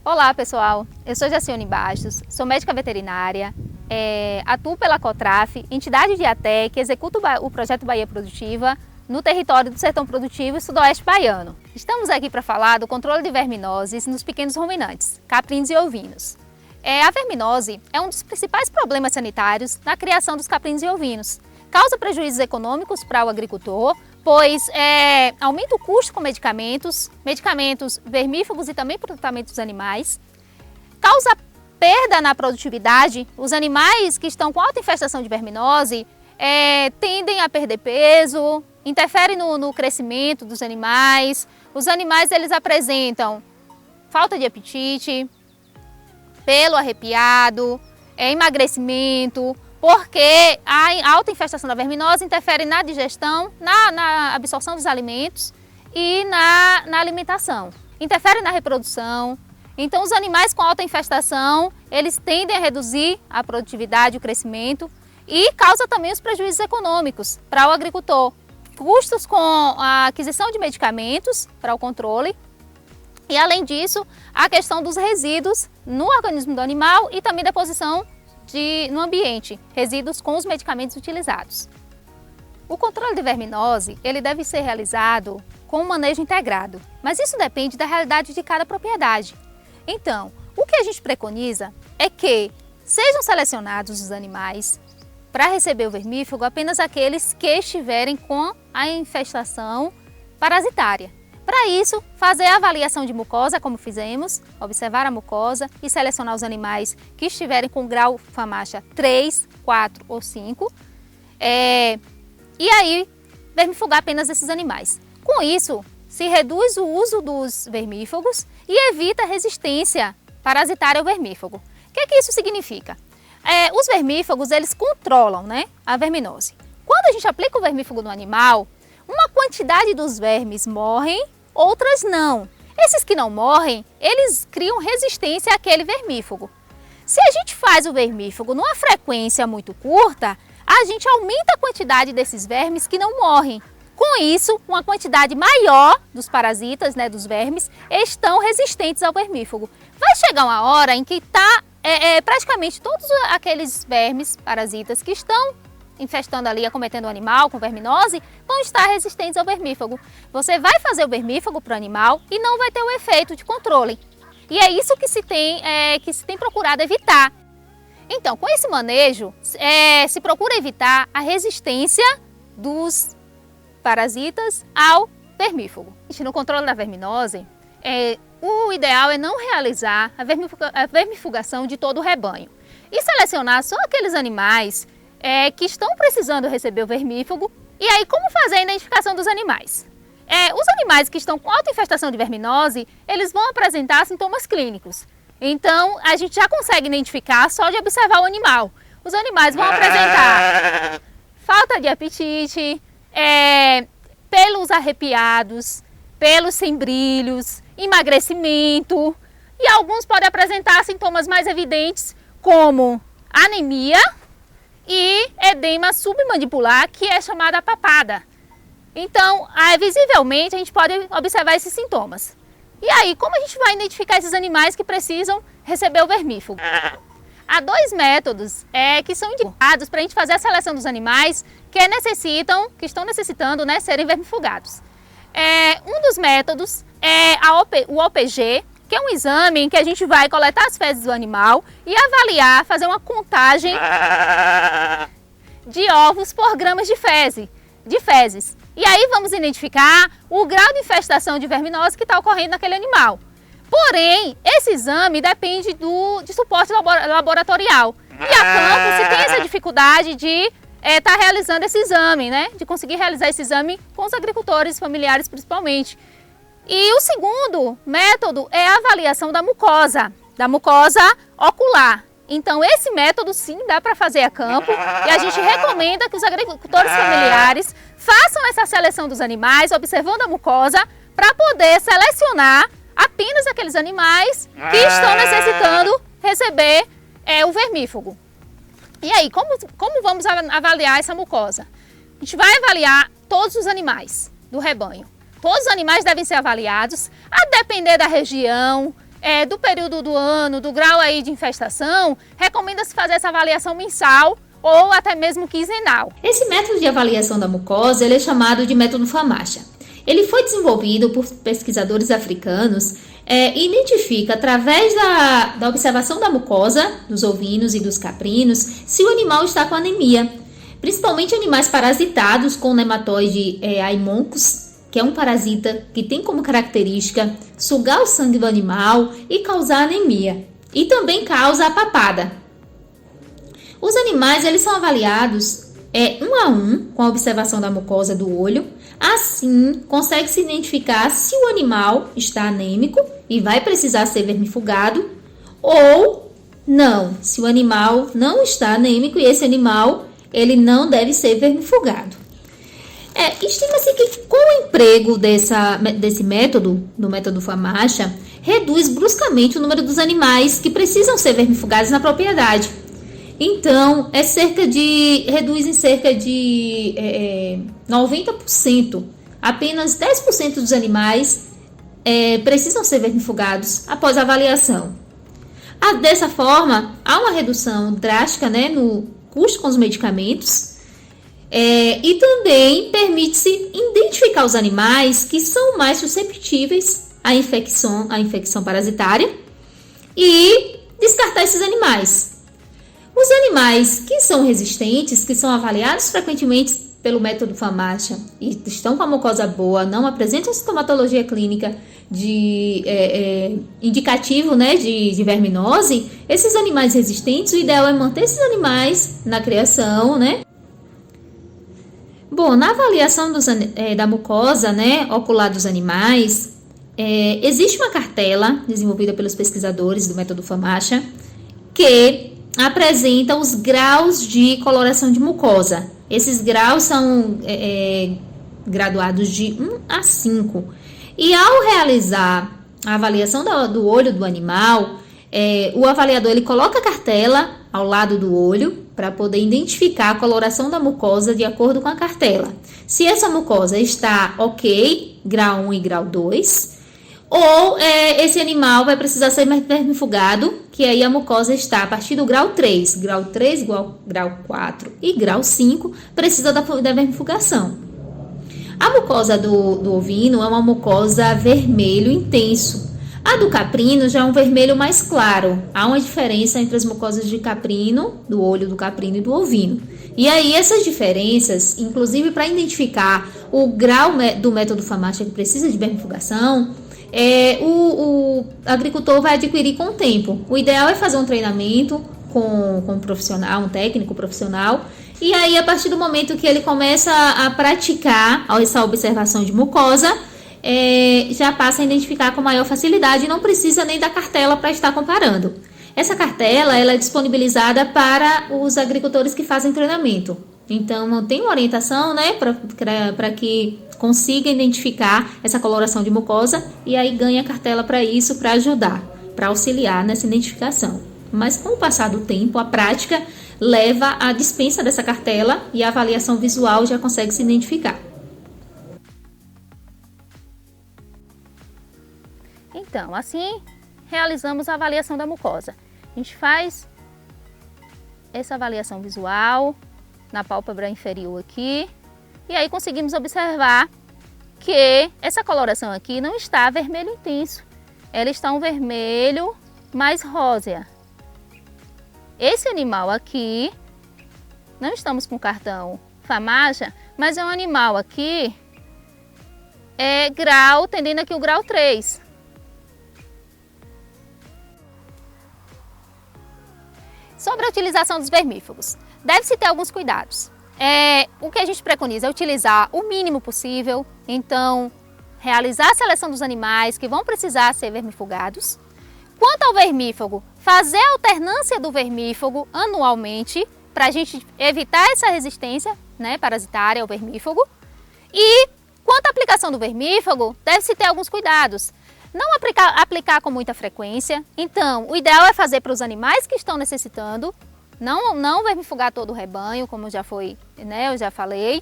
Olá pessoal, eu sou Jacione Bastos, sou médica veterinária, atuo pela COTRAF, entidade de ATE que executa o projeto Bahia Produtiva no território do Sertão Produtivo e Sudoeste Baiano. Estamos aqui para falar do controle de verminoses nos pequenos ruminantes, caprinos e ovinos. A verminose é um dos principais problemas sanitários na criação dos caprinos e ovinos. Causa prejuízos econômicos para o agricultor, pois aumenta o custo com medicamentos vermífugos e também para o tratamento dos animais. Causa perda na produtividade, os animais que estão com alta infestação de verminose tendem a perder peso, interfere no crescimento dos animais. Os animais eles apresentam falta de apetite, pelo arrepiado, emagrecimento, porque a alta infestação da verminose interfere na digestão, na absorção dos alimentos e na alimentação. Interfere na reprodução. Então, os animais com alta infestação, eles tendem a reduzir a produtividade e o crescimento e causa também os prejuízos econômicos para o agricultor. Custos com a aquisição de medicamentos para o controle e, além disso, a questão dos resíduos no organismo do animal e também deposição no ambiente, resíduos com os medicamentos utilizados. O controle de verminose ele deve ser realizado com um manejo integrado, mas isso depende da realidade de cada propriedade. Então, o que a gente preconiza é que sejam selecionados os animais para receber o vermífugo apenas aqueles que estiverem com a infestação parasitária. Para isso, fazer a avaliação de mucosa, como fizemos, observar a mucosa e selecionar os animais que estiverem com grau FAMACHA 3, 4 ou 5. E aí, vermifugar apenas esses animais. Com isso, se reduz o uso dos vermífugos e evita a resistência parasitária ao vermífugo. O que isso significa? Os vermífugos, eles controlam, a verminose. Quando a gente aplica o vermífugo no animal, uma quantidade dos vermes morrem, outras não. Esses que não morrem, eles criam resistência àquele vermífugo. Se a gente faz o vermífugo numa frequência muito curta, a gente aumenta a quantidade desses vermes que não morrem. Com isso, uma quantidade maior dos parasitas, dos vermes, estão resistentes ao vermífugo. Vai chegar uma hora em que praticamente todos aqueles vermes parasitas que estão infestando ali, acometendo o animal com verminose, vão estar resistentes ao vermífugo. Você vai fazer o vermífugo para o animal e não vai ter o efeito de controle. E é isso que se tem procurado evitar. Então, com esse manejo, se procura evitar a resistência dos parasitas ao vermífugo. No controle da verminose, o ideal é não realizar a vermifugação de todo o rebanho e selecionar só aqueles animais que estão precisando receber o vermífugo. E aí, como fazer a identificação dos animais? Os animais que estão com alta infestação de verminose, eles vão apresentar sintomas clínicos. Então, a gente já consegue identificar só de observar o animal. Os animais vão apresentar falta de apetite, pelos arrepiados, pelos sem brilhos, emagrecimento. E alguns podem apresentar sintomas mais evidentes, como anemia e edema submandibular, que é chamada papada. Então, visivelmente, a gente pode observar esses sintomas. E aí, como a gente vai identificar esses animais que precisam receber o vermífugo? Há dois métodos que são indicados para a gente fazer a seleção dos animais que estão necessitando serem vermifugados. Um dos métodos é o OPG, que é um exame em que a gente vai coletar as fezes do animal e avaliar, fazer uma contagem de ovos por gramas de fezes. E aí vamos identificar o grau de infestação de verminose que está ocorrendo naquele animal. Porém, esse exame depende de suporte laboratorial. E a campo, se tem essa dificuldade de estar realizando esse exame, de conseguir realizar esse exame com os agricultores familiares principalmente. E o segundo método é a avaliação da mucosa ocular. Então, esse método sim dá para fazer a campo e a gente recomenda que os agricultores familiares façam essa seleção dos animais, observando a mucosa, para poder selecionar apenas aqueles animais que estão necessitando receber o vermífugo. E aí, como vamos avaliar essa mucosa? A gente vai avaliar todos os animais do rebanho. Todos os animais devem ser avaliados, a depender da região, do período do ano, do grau aí de infestação, recomenda-se fazer essa avaliação mensal ou até mesmo quinzenal. Esse método de avaliação da mucosa ele é chamado de método FAMACHA. Ele foi desenvolvido por pesquisadores africanos e identifica, através da observação da mucosa dos ovinos e dos caprinos, se o animal está com anemia. Principalmente animais parasitados com o nematóide Haemoncus, que é um parasita que tem como característica sugar o sangue do animal e causar anemia. E também causa a papada. Os animais eles são avaliados um a um com a observação da mucosa do olho. Assim, consegue-se identificar se o animal está anêmico e vai precisar ser vermifugado ou não, se o animal não está anêmico e esse animal ele não deve ser vermifugado. Estima-se que com o emprego desse método, do método FAMACHA, reduz bruscamente o número dos animais que precisam ser vermifugados na propriedade. Então, reduz em cerca de 90%. Apenas 10% dos animais precisam ser vermifugados após a avaliação. Dessa forma, há uma redução drástica, no custo com os medicamentos. E também permite-se identificar os animais que são mais susceptíveis à infecção parasitária e descartar esses animais. Os animais que são resistentes, que são avaliados frequentemente pelo método FAMACHA e estão com a mucosa boa, não apresentam sintomatologia clínica indicativo de verminose, esses animais resistentes, o ideal é manter esses animais na criação, Bom, na avaliação da mucosa ocular dos animais, existe uma cartela desenvolvida pelos pesquisadores do método FAMACHA que apresenta os graus de coloração de mucosa. Esses graus são graduados de 1 a 5. E ao realizar a avaliação do olho do animal, o avaliador ele coloca a cartela ao lado do olho para poder identificar a coloração da mucosa de acordo com a cartela. Se essa mucosa está ok, grau 1 e grau 2, ou esse animal vai precisar ser vermifugado, que aí a mucosa está a partir do grau 3, grau 4 e grau 5, precisa da vermifugação. A mucosa do ovino é uma mucosa vermelho intenso. A do caprino já é um vermelho mais claro. Há uma diferença entre as mucosas de caprino, do olho do caprino e do ovino. E aí essas diferenças, inclusive para identificar o grau do método FAMACHA que precisa de vermifugação, o agricultor vai adquirir com o tempo. O ideal é fazer um treinamento com um profissional, um técnico profissional, e aí a partir do momento que ele começa a praticar essa observação de mucosa, já passa a identificar com maior facilidade e não precisa nem da cartela para estar comparando. Essa cartela ela é disponibilizada para os agricultores que fazem treinamento. Então, tem uma orientação para que consiga identificar essa coloração de mucosa e aí ganha a cartela para isso, para ajudar, para auxiliar nessa identificação. Mas com o passar do tempo, a prática leva à dispensa dessa cartela e a avaliação visual já consegue se identificar. Então, assim, realizamos a avaliação da mucosa. A gente faz essa avaliação visual na pálpebra inferior aqui, e aí conseguimos observar que essa coloração aqui não está vermelho intenso, ela está um vermelho mais rósea. Esse animal aqui, não estamos com cartão FAMACHA, mas é um animal aqui, grau, tendendo aqui o grau 3. Sobre a utilização dos vermífugos, deve-se ter alguns cuidados. O que a gente preconiza é utilizar o mínimo possível, então realizar a seleção dos animais que vão precisar ser vermifugados. Quanto ao vermífugo, fazer a alternância do vermífugo anualmente para a gente evitar essa resistência parasitária ao vermífugo. E quanto à aplicação do vermífugo, deve-se ter alguns cuidados. Não aplicar com muita frequência, então o ideal é fazer para os animais que estão necessitando, não vermifugar todo o rebanho, como já foi, eu já falei.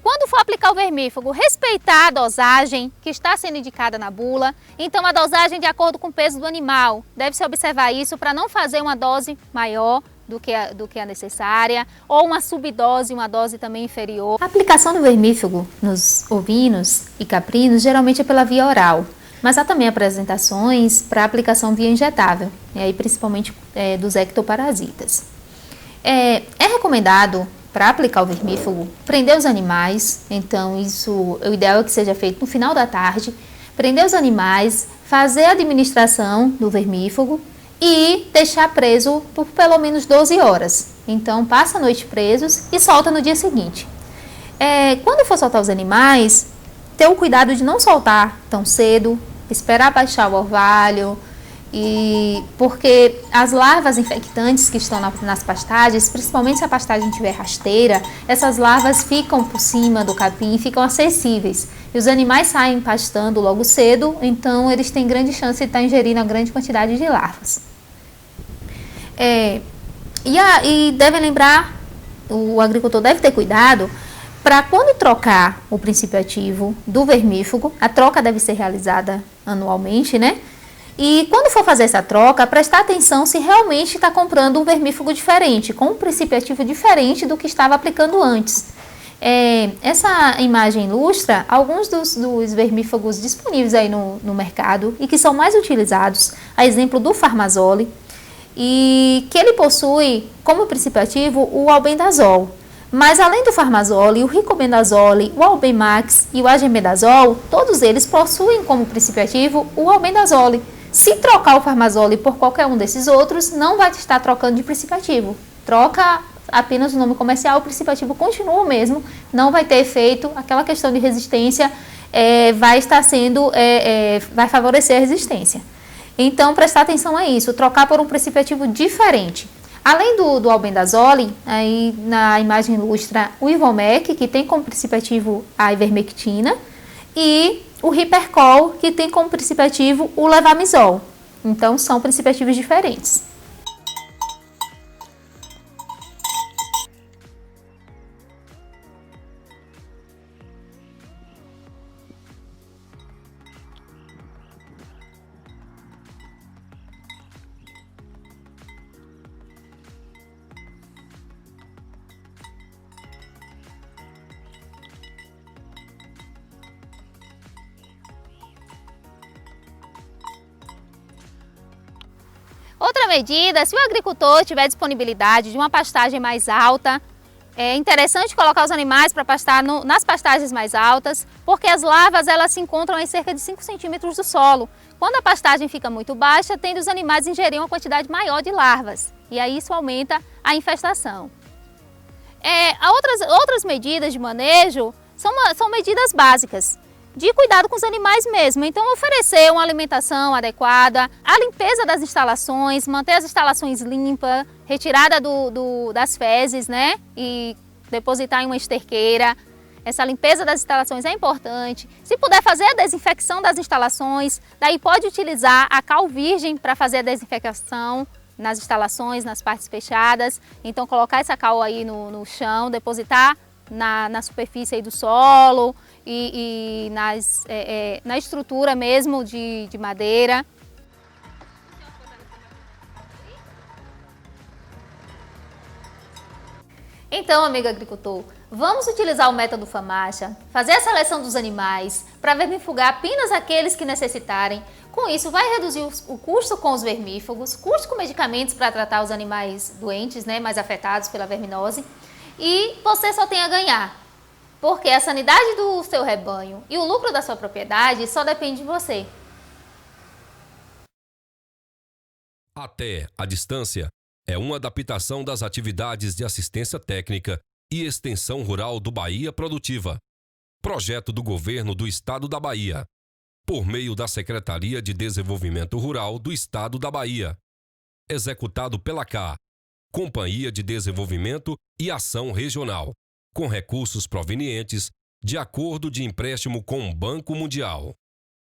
Quando for aplicar o vermífugo, respeitar a dosagem que está sendo indicada na bula. Então, a dosagem de acordo com o peso do animal. Deve-se observar isso para não fazer uma dose maior do que a necessária, ou uma subdose, uma dose também inferior. A aplicação do vermífugo nos ovinos e caprinos geralmente é pela via oral, mas há também apresentações para aplicação via injetável, e aí principalmente dos ectoparasitas. É recomendado, para aplicar o vermífugo, prender os animais. Então o ideal é que seja feito no final da tarde, prender os animais, fazer a administração do vermífugo e deixar preso por pelo menos 12 horas. Então passa a noite presos e solta no dia seguinte. Quando for soltar os animais, ter o cuidado de não soltar tão cedo, esperar baixar o orvalho, porque as larvas infectantes que estão nas pastagens, principalmente se a pastagem tiver rasteira, essas larvas ficam por cima do capim, ficam acessíveis. E os animais saem pastando logo cedo, então eles têm grande chance de estar ingerindo uma grande quantidade de larvas. E devem lembrar, o agricultor deve ter cuidado para quando trocar o princípio ativo do vermífugo, a troca deve ser realizada anualmente, né? E quando for fazer essa troca, prestar atenção se realmente está comprando um vermífugo diferente, com um princípio ativo diferente do que estava aplicando antes. Essa imagem ilustra alguns dos vermífugos disponíveis aí no mercado e que são mais utilizados, a exemplo do Farmazole, e que ele possui como princípio ativo o albendazol. Mas além do Farmazole, o Ricobendazole, o Albemax e o Agemedazol, todos eles possuem como princípio ativo o albendazole. Se trocar o Farmazole por qualquer um desses outros, não vai estar trocando de princípio ativo. Troca apenas o nome comercial, o princípio ativo continua o mesmo, não vai ter efeito, aquela questão de resistência vai favorecer a resistência. Então, prestar atenção a isso, trocar por um princípio ativo diferente. Além do albendazole, aí na imagem ilustra o Ivomec, que tem como princípio ativo a ivermectina, e o Ripercol, que tem como princípio ativo o levamisol. Então, são princípios ativos diferentes. Outra medida, se o agricultor tiver disponibilidade de uma pastagem mais alta, é interessante colocar os animais para pastar nas pastagens mais altas, porque as larvas elas se encontram em cerca de 5 centímetros do solo. Quando a pastagem fica muito baixa, tende os animais a ingerir uma quantidade maior de larvas, e aí isso aumenta a infestação. Outras medidas de manejo são medidas básicas, de cuidado com os animais mesmo. Então, oferecer uma alimentação adequada, a limpeza das instalações, manter as instalações limpas, retirada das fezes, né? E depositar em uma esterqueira. Essa limpeza das instalações é importante. Se puder fazer a desinfecção das instalações, daí pode utilizar a cal virgem para fazer a desinfecção nas instalações, nas partes fechadas. Então, colocar essa cal aí no chão, depositar na superfície aí do solo e na estrutura mesmo de madeira. Então, amigo agricultor, vamos utilizar o método FAMACHA, fazer a seleção dos animais para vermifugar apenas aqueles que necessitarem. Com isso, vai reduzir o custo com os vermífugos, custo com medicamentos para tratar os animais doentes, né, mais afetados pela verminose, e você só tem a ganhar. Porque a sanidade do seu rebanho e o lucro da sua propriedade só depende de você. Até a distância é uma adaptação das atividades de assistência técnica e extensão rural do Bahia Produtiva. Projeto do Governo do Estado da Bahia, por meio da Secretaria de Desenvolvimento Rural do Estado da Bahia. Executado pela CA, Companhia de Desenvolvimento e Ação Regional, com recursos provenientes de acordo de empréstimo com o Banco Mundial.